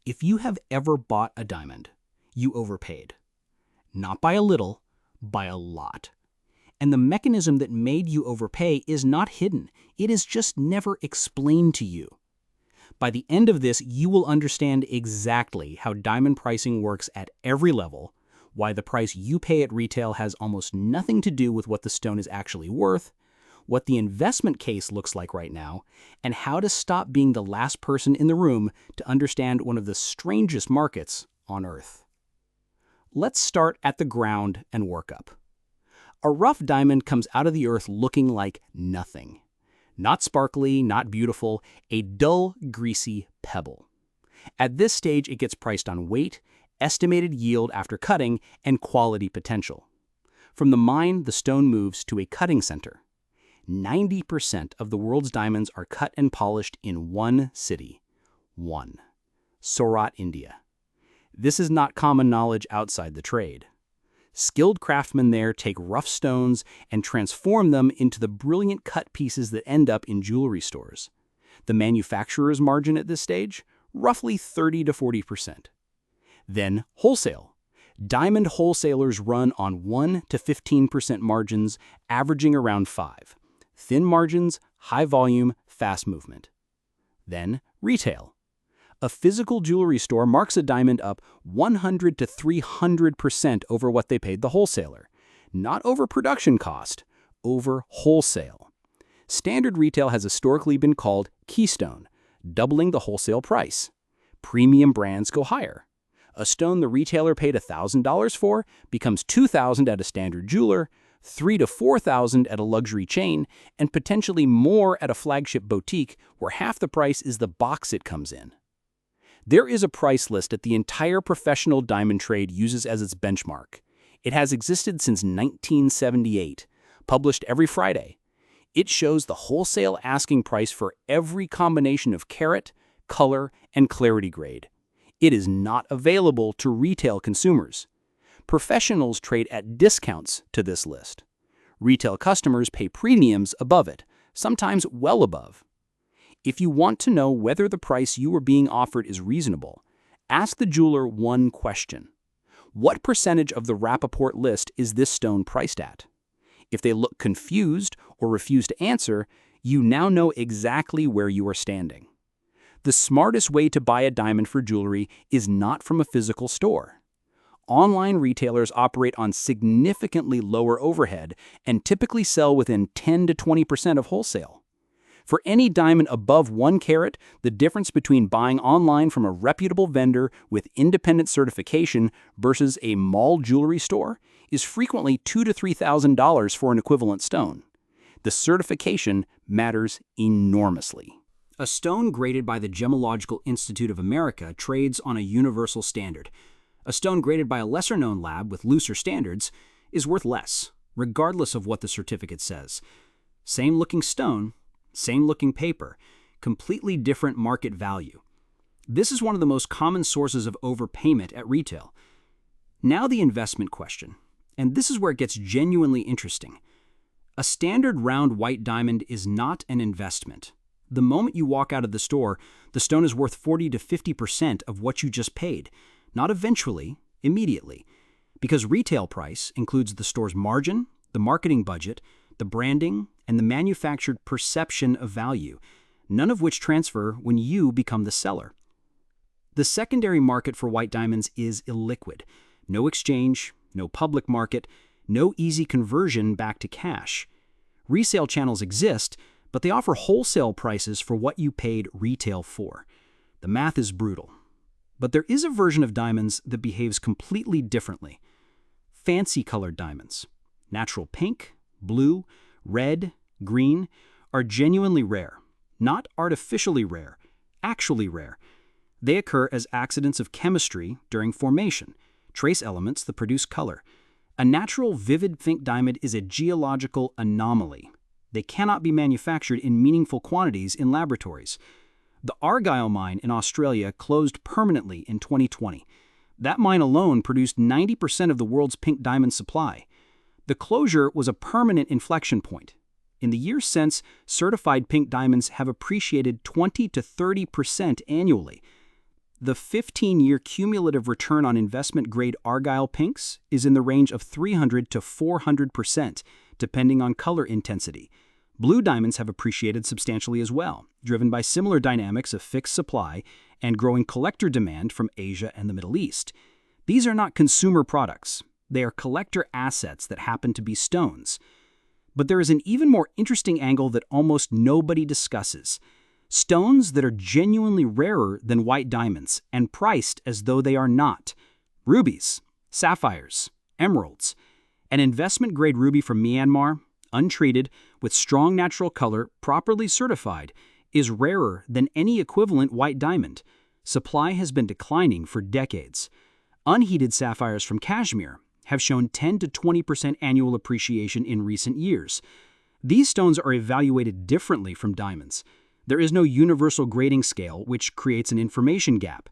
If you have ever bought a diamond, you overpaid. Not by a little, by a lot. And the mechanism that made you overpay is not hidden. It is just never explained to you. By the end of this, you will understand exactly how diamond pricing works at every level, why the price you pay at retail has almost nothing to do with what the stone is actually worth, what the investment case looks like right now, and how to stop being the last person in the room to understand one of the strangest markets on Earth. Let's start at the ground and work up. A rough diamond comes out of the earth looking like nothing. Not sparkly, not beautiful, a dull, greasy pebble. At this stage, it gets priced on weight, estimated yield after cutting, and quality potential. From the mine, the stone moves to a cutting center. 90% of the world's diamonds are cut and polished in one city. Surat, India. This is not common knowledge outside the trade. Skilled craftsmen there take rough stones and transform them into the brilliant cut pieces that end up in jewelry stores. The manufacturer's margin at this stage? Roughly 30 to 40%. Then wholesale. Diamond wholesalers run on 1 to 15% margins, averaging around 5. Thin margins, high volume, fast movement. Then retail. A physical jewelry store marks a diamond up 100 to 300% over what they paid the wholesaler. Not over production cost, over wholesale. Standard retail has historically been called keystone, doubling the wholesale price. Premium brands go higher. A stone the retailer paid $1,000 for becomes $2,000 at a standard jeweler, $3,000 to $4,000 at a luxury chain, and potentially more at a flagship boutique where half the price is the box it comes in. There is a price list that the entire professional diamond trade uses as its benchmark. It has existed since 1978, published every Friday. It shows the wholesale asking price for every combination of carat, color, and clarity grade. It is not available to retail consumers. Professionals trade at discounts to this list. Retail customers pay premiums above it, sometimes well above. If you want to know whether the price you are being offered is reasonable, ask the jeweler one question. What percentage of the Rappaport list is this stone priced at? If they look confused or refuse to answer, you now know exactly where you are standing. The smartest way to buy a diamond for jewelry is not from a physical store. Online retailers operate on significantly lower overhead and typically sell within 10 to 20% of wholesale. For any diamond above 1 carat, the difference between buying online from a reputable vendor with independent certification versus a mall jewelry store is frequently $2,000 to $3,000 for an equivalent stone. The certification matters enormously. A stone graded by the Gemological Institute of America trades on a universal standard. A stone graded by a lesser-known lab with looser standards is worth less, regardless of what the certificate says. Same-looking stone, same-looking paper, completely different market value. This is one of the most common sources of overpayment at retail. Now the investment question, and this is where it gets genuinely interesting. A standard round white diamond is not an investment. The moment you walk out of the store, the stone is worth 40 to 50% of what you just paid. Not eventually, immediately. Because retail price includes the store's margin, the marketing budget, the branding, and the manufactured perception of value, none of which transfer when you become the seller. The secondary market for white diamonds is illiquid. No exchange, no public market, no easy conversion back to cash. Resale channels exist, but they offer wholesale prices for what you paid retail for. The math is brutal. But there is a version of diamonds that behaves completely differently. Fancy colored diamonds, natural pink, blue, red, green, are genuinely rare. Not artificially rare, actually rare. They occur as accidents of chemistry during formation, trace elements that produce color. A natural vivid pink diamond is a geological anomaly. They cannot be manufactured in meaningful quantities in laboratories. The Argyle mine in Australia closed permanently in 2020. That mine alone produced 90% of the world's pink diamond supply. The closure was a permanent inflection point. In the years since, certified pink diamonds have appreciated 20 to 30% annually. The 15-year cumulative return on investment-grade Argyle pinks is in the range of 300 to 400%, depending on color intensity. Blue diamonds have appreciated substantially as well, driven by similar dynamics of fixed supply and growing collector demand from Asia and the Middle East. These are not consumer products. They are collector assets that happen to be stones. But there is an even more interesting angle that almost nobody discusses. Stones that are genuinely rarer than white diamonds and priced as though they are not. Rubies, sapphires, emeralds. An investment-grade ruby from Myanmar, untreated, with strong natural color, properly certified, is rarer than any equivalent white diamond. Supply has been declining for decades. Unheated sapphires from Kashmir have shown 10 to 20% annual appreciation in recent years. These stones are evaluated differently from diamonds. There is no universal grading scale, which creates an information gap.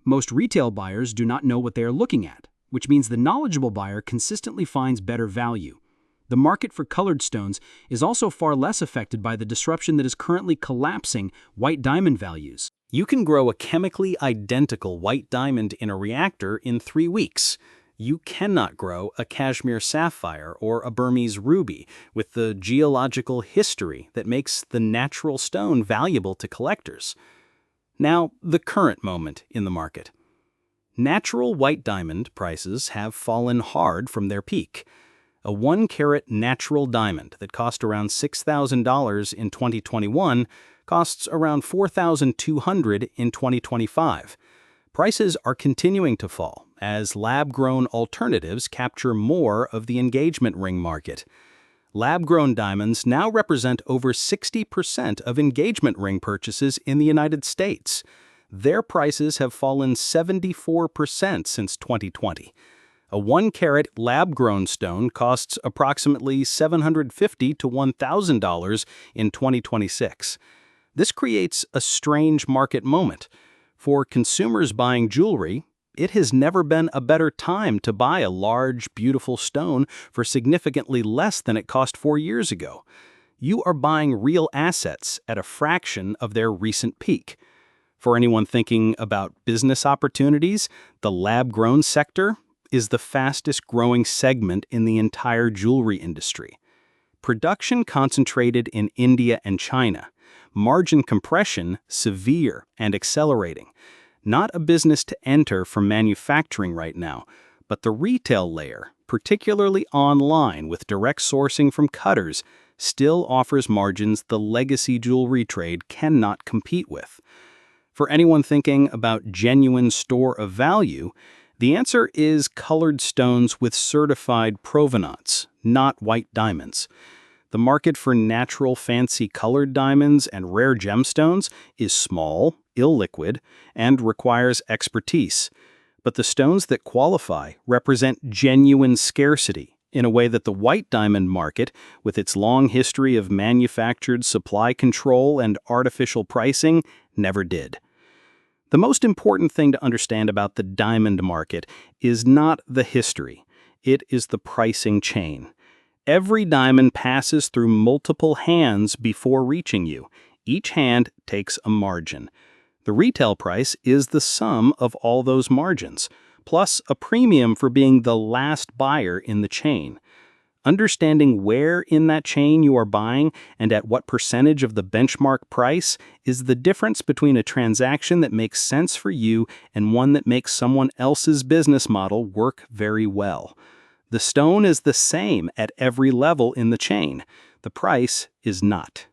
Most retail buyers do not know what they are looking at, which means the knowledgeable buyer consistently finds better value. The market for colored stones is also far less affected by the disruption that is currently collapsing white diamond values. You can grow a chemically identical white diamond in a reactor in 3 weeks. You cannot grow a Kashmir sapphire or a Burmese ruby with the geological history that makes the natural stone valuable to collectors. Now, the current moment in the market. Natural white diamond prices have fallen hard from their peak. A 1-carat natural diamond that cost around $6,000 in 2021 costs around $4,200 in 2025. Prices are continuing to fall as lab-grown alternatives capture more of the engagement ring market. Lab-grown diamonds now represent over 60% of engagement ring purchases in the United States. Their prices have fallen 74% since 2020. A 1-carat lab-grown stone costs approximately $750 to $1,000 in 2026. This creates a strange market moment. For consumers buying jewelry, it has never been a better time to buy a large, beautiful stone for significantly less than it cost 4 years ago. You are buying real assets at a fraction of their recent peak. For anyone thinking about business opportunities, the lab-grown sector is the fastest-growing segment in the entire jewelry industry. Production concentrated in India and China. Margin compression severe and accelerating. Not a business to enter from manufacturing right now, but the retail layer, particularly online with direct sourcing from cutters, still offers margins the legacy jewelry trade cannot compete with. For anyone thinking about genuine store of value, the answer is colored stones with certified provenance, not white diamonds. The market for natural fancy colored diamonds and rare gemstones is small, illiquid, and requires expertise. But the stones that qualify represent genuine scarcity in a way that the white diamond market, with its long history of manufactured supply control and artificial pricing, never did. The most important thing to understand about the diamond market is not the history. It is the pricing chain. Every diamond passes through multiple hands before reaching you. Each hand takes a margin. The retail price is the sum of all those margins, plus a premium for being the last buyer in the chain. Understanding where in that chain you are buying and at what percentage of the benchmark price is the difference between a transaction that makes sense for you and one that makes someone else's business model work very well. The stone is the same at every level in the chain. The price is not.